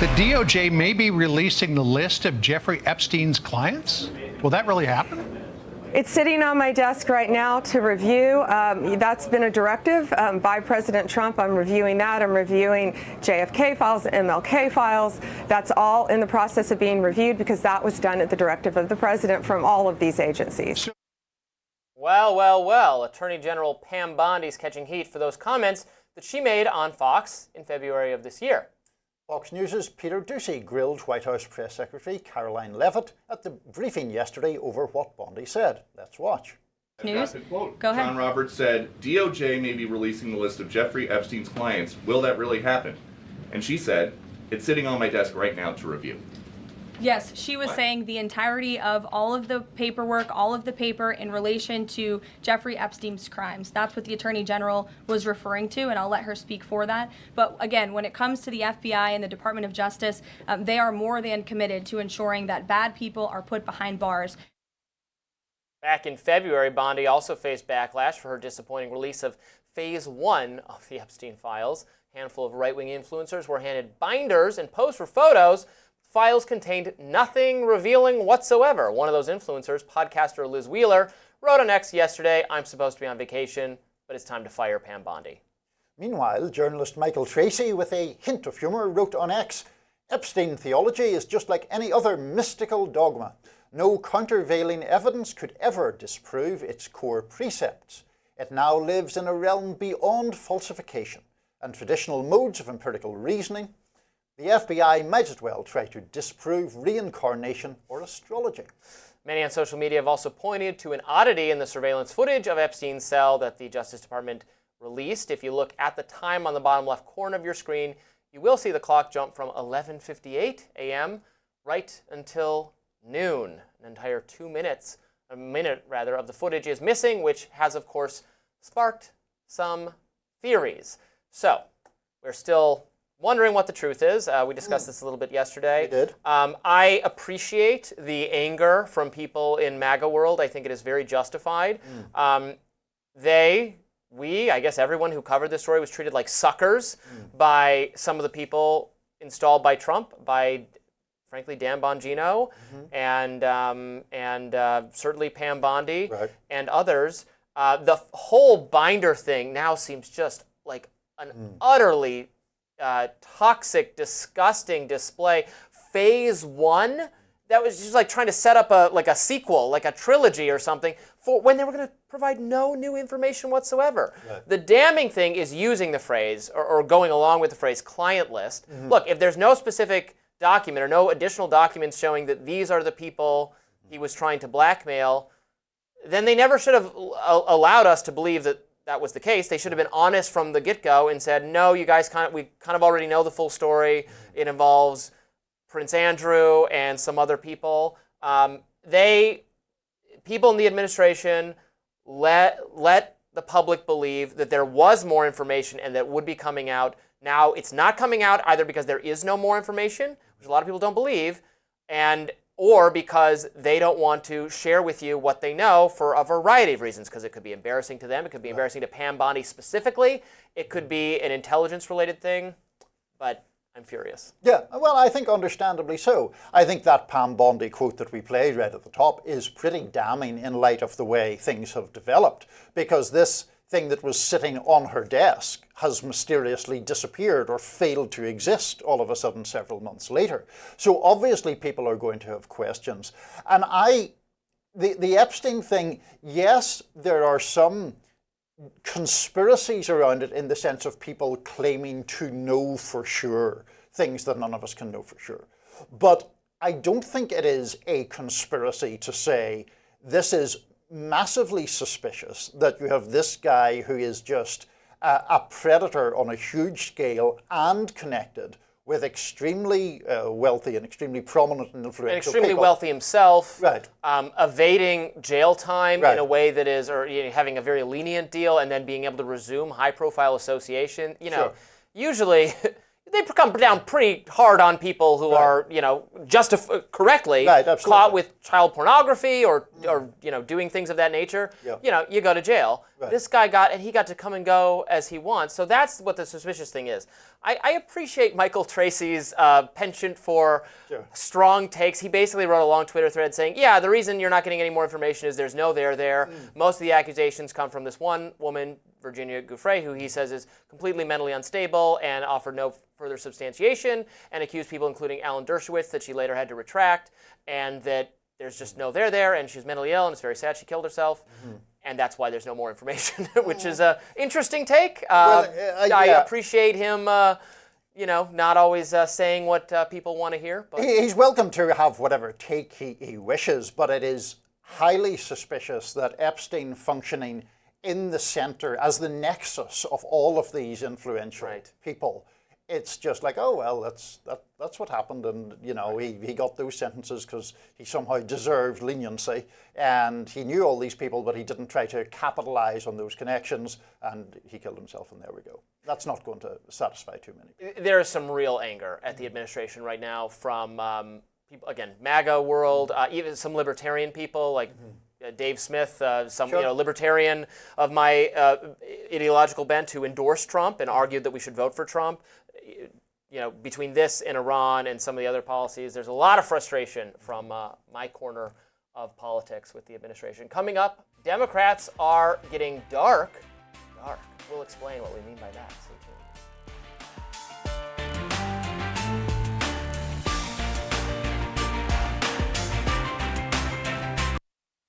The DOJ may be releasing the list of Jeffrey Epstein's clients? Will that really happen? It's sitting on my desk right now to review. That's been a directive by President Trump. I'm reviewing that. I'm reviewing JFK files, MLK files. That's all in the process of being reviewed because that was done at the directive of the president from all of these agencies. Well. Attorney General Pam Bondi is catching heat for those comments that she made on Fox in February of this year. Fox News' Peter Doocy grilled White House Press Secretary Karoline Leavitt at the briefing yesterday over what Bondi said. Let's watch. News. Go ahead. John Roberts said, DOJ may be releasing the list of Jeffrey Epstein's clients. Will that really happen? And she said, it's sitting on my desk right now to review. Yes, she was saying the entirety of all of the paperwork, all of the paper in relation to Jeffrey Epstein's crimes. That's what the Attorney General was referring to, and I'll let her speak for that. But again, when it comes to the FBI and the Department of Justice, they are more than committed to ensuring that bad people are put behind bars. Back in February, Bondi also faced backlash for her disappointing release of Phase 1 of the Epstein files. A handful of right-wing influencers were handed binders and posed for photos. Files contained nothing revealing whatsoever. One of those influencers, podcaster Liz Wheeler, wrote on X yesterday, I'm supposed to be on vacation, but it's time to fire Pam Bondi. Meanwhile, journalist Michael Tracy, with a hint of humour, wrote on X, Epstein theology is just like any other mystical dogma. No countervailing evidence could ever disprove its core precepts. It now lives in a realm beyond falsification and traditional modes of empirical reasoning. The FBI might as well try to disprove reincarnation or astrology. Many on social media have also pointed to an oddity in the surveillance footage of Epstein's cell that the Justice Department released. If you look at the time on the bottom left corner of your screen, you will see the clock jump from 11:58 a.m. right until noon. An entire a minute of the footage is missing, which has, of course, sparked some theories. So, we're still wondering what the truth is. We discussed this a little bit yesterday. We did. I appreciate the anger from people in MAGA world. I think it is very justified. I guess everyone who covered this story was treated like suckers by some of the people installed by Trump, by, frankly, Dan Bongino, and certainly Pam Bondi, and others. The whole binder thing now seems just like an utterly toxic, disgusting display. Phase 1, that was just like trying to set up a sequel, like a trilogy or something, for when they were going to provide no new information whatsoever. Right. The damning thing is using the phrase, or going along with the phrase, client list. Look, if there's no specific document or no additional documents showing that these are the people he was trying to blackmail, then they never should have allowed us to believe that that was the case. They should have been honest from the get-go and said, no, you guys we kind of already know the full story. It involves Prince Andrew and some other people. People in the administration let the public believe that there was more information and that would be coming out. Now it's not coming out either because there is no more information, which a lot of people don't believe, or because they don't want to share with you what they know for a variety of reasons, because it could be embarrassing to them, it could be embarrassing to Pam Bondi specifically, it could be an intelligence-related thing, but I'm furious. Yeah, well, I think understandably so. I think that Pam Bondi quote that we played right at the top is pretty damning in light of the way things have developed, because this thing that was sitting on her desk has mysteriously disappeared or failed to exist all of a sudden several months later. So obviously people are going to have questions. And the Epstein thing, yes, there are some conspiracies around it in the sense of people claiming to know for sure things that none of us can know for sure. But I don't think it is a conspiracy to say this is massively suspicious that you have this guy who is just a predator on a huge scale and connected with extremely wealthy and extremely prominent and influential and extremely people. Wealthy himself, right. Evading jail time right. in a way that is, or having a very lenient deal and then being able to resume high-profile association. Sure. Usually they come down pretty hard on people who are, correctly Right, absolutely. caught with child pornography or doing things of that nature. Yeah. You go to jail. Right. This guy got to come and go as he wants. So that's what the suspicious thing is. I appreciate Michael Tracy's penchant for strong takes. He basically wrote a long Twitter thread saying, yeah, the reason you're not getting any more information is there's no there there. Most of the accusations come from this one woman, Virginia Giuffre, who he says is completely mentally unstable and offered no further substantiation, and accused people, including Alan Dershowitz, that she later had to retract, and that there's just no there there, and she's mentally ill, and it's very sad she killed herself. And that's why there's no more information, which is an interesting take. I appreciate him, not always saying what people want to hear. But He's welcome to have whatever take he wishes, but it is highly suspicious that Epstein functioning in the center as the nexus of all of these influential people. It's just like, oh well, that's what happened, and he got those sentences because he somehow deserved leniency, and he knew all these people, but he didn't try to capitalize on those connections, and he killed himself, and there we go. That's not going to satisfy too many people. There is some real anger at the administration right now from people, again, MAGA world, even some libertarian people like Dave Smith, libertarian of my ideological bent, who endorsed Trump and argued that we should vote for Trump. Between this and Iran and some of the other policies, there's a lot of frustration from my corner of politics with the administration. Coming up, Democrats are getting dark. We'll explain what we mean by that. Stay tuned.